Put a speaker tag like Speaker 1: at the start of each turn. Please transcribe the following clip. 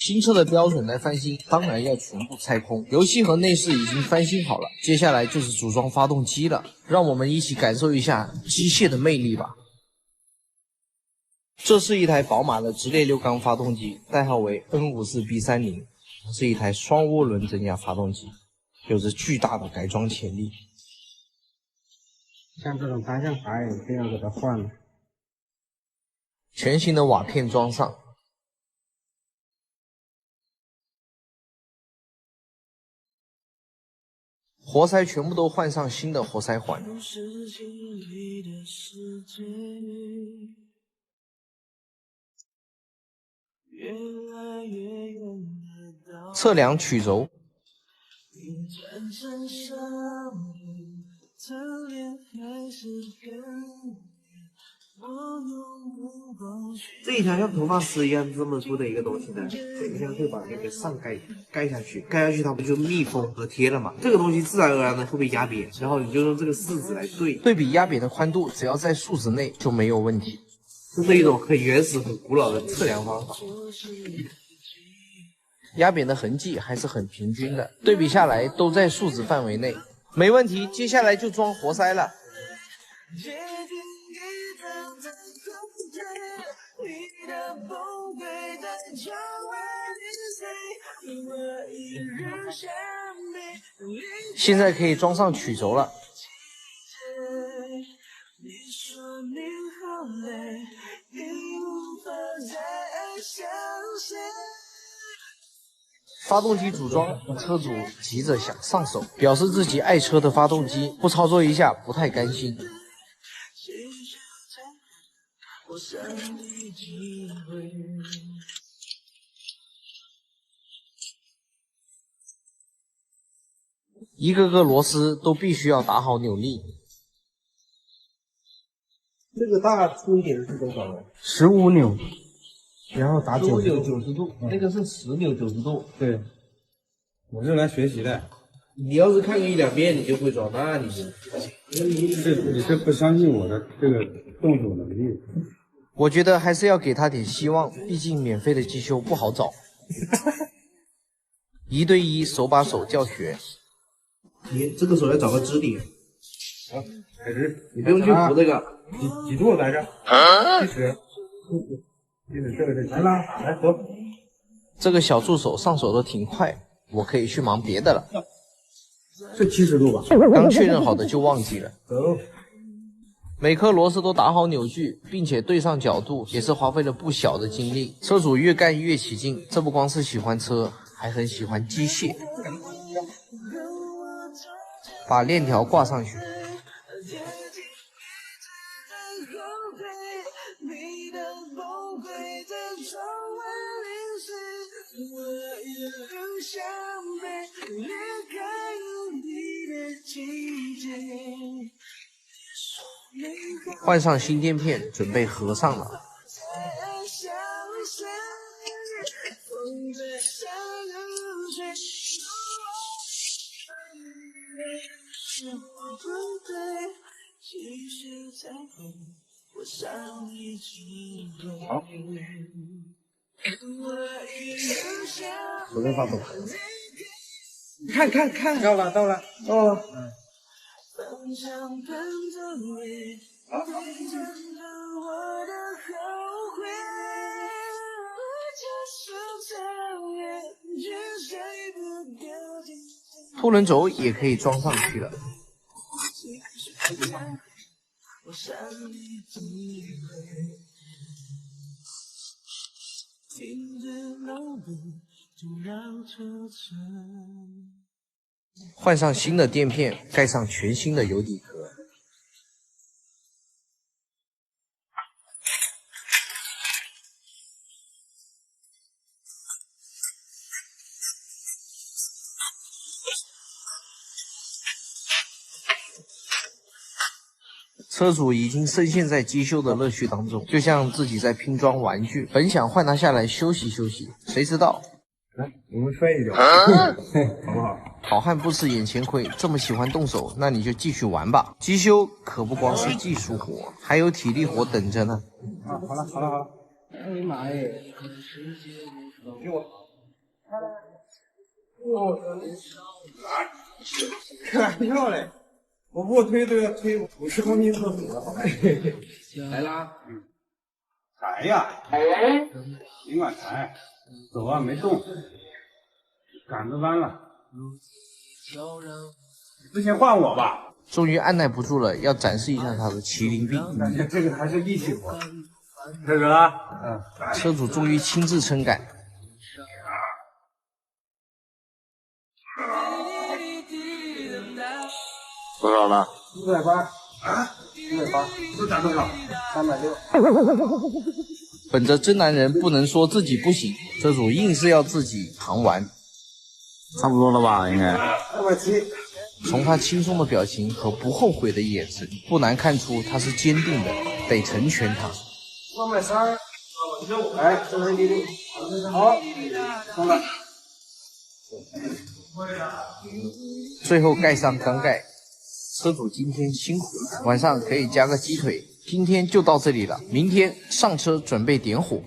Speaker 1: 新车的标准来翻新，当然要全部拆空。游戏和内饰已经翻新好了，接下来就是组装发动机了。让我们一起感受一下机械的魅力吧。这是一台宝马的直列六缸发动机，代号为 N54B30，是一台双涡轮增压发动机，有着巨大的改装潜力。
Speaker 2: 像这种方向盘也这样给它换了。
Speaker 1: 全新的瓦片装上。活塞全部都换上新的活塞环。测量曲轴。这一条像头发丝一样这么粗的一个东西呢，等一下会把那个上盖下去，盖下去它不就密封和贴了嘛？这个东西自然而然的会被压扁，然后你就用这个柿子来对比压扁的宽度，只要在数值内就没有问题。这是一种很原始、很古老的测量方法。压扁的痕迹还是很平均的，对比下来都在数值范围内，没问题。接下来就装活塞了。现在可以装上曲轴了。发动机组装，车主急着想上手，表示自己爱车的发动机，不操作一下不太甘心。一个个螺丝都必须要打好扭力。
Speaker 2: 这个大粗一点的是多少呢？15扭，然后打
Speaker 1: 15扭90度，那个是10扭90度。
Speaker 2: 对，我是来学习的。
Speaker 1: 你要是看个1、2遍，你就会装，那你
Speaker 2: 是不相信我的这个动手能力？
Speaker 1: 我觉得还是要给他点希望，毕竟免费的机修不好找。1对1手把手教学。你这个手要找个支点。
Speaker 2: 好，开始。
Speaker 1: 你不用去扶这个。
Speaker 2: 几度来着？70。这个来啦，来走。
Speaker 1: 这个小助手上手的挺快，我可以去忙别的了。
Speaker 2: 是70度吧？
Speaker 1: 刚确认好的就忘记了。
Speaker 2: 走。
Speaker 1: 每颗螺丝都打好扭矩，并且对上角度，也是花费了不小的精力。车主越干越起劲，这不光是喜欢车，还很喜欢机械。把链条挂上去。换上新垫片，准备合上了。
Speaker 2: 好，
Speaker 1: 手在发抖。看，
Speaker 2: 到了。
Speaker 1: 哦。
Speaker 2: 好。
Speaker 1: 凸轮轴也可以装上去了。换上新的垫片，盖上全新的油底壳。车主已经深陷在机修的乐趣当中，就像自己在拼装玩具。本想换他下来休息休息，谁知道，
Speaker 2: 来，我们摔一跤，好不好？
Speaker 1: 好汉不吃眼前亏，这么喜欢动手，那你就继续玩吧。机修可不光是技术活，还有体力活等着呢。
Speaker 2: 好了。哎呀妈耶！给我。开玩笑嘞，我卧推都要推50公斤厕所，好吧？
Speaker 1: 来啦，
Speaker 3: 抬呀，尽管抬，走啊，没动，杆子弯了，之前换我吧。
Speaker 1: 终于按耐不住了，要展示一下他的麒麟臂。
Speaker 3: 感觉这个还是力气活。开始了，
Speaker 1: 车主终于亲自撑杆。
Speaker 3: 多少了
Speaker 2: 580啊，580，
Speaker 3: 又打多少
Speaker 2: ？360。
Speaker 1: 本着真男人不能说自己不行，车主硬是要自己扛完。
Speaker 3: 差不多了吧？应该。
Speaker 2: 270。
Speaker 1: 从他轻松的表情和不后悔的眼神，不难看出他是坚定的，得成全他。
Speaker 2: 330。来，正常力度。好，松了。
Speaker 1: 最后盖上钢盖，车主今天辛苦了，晚上可以加个鸡腿。今天就到这里了，明天上车准备点火。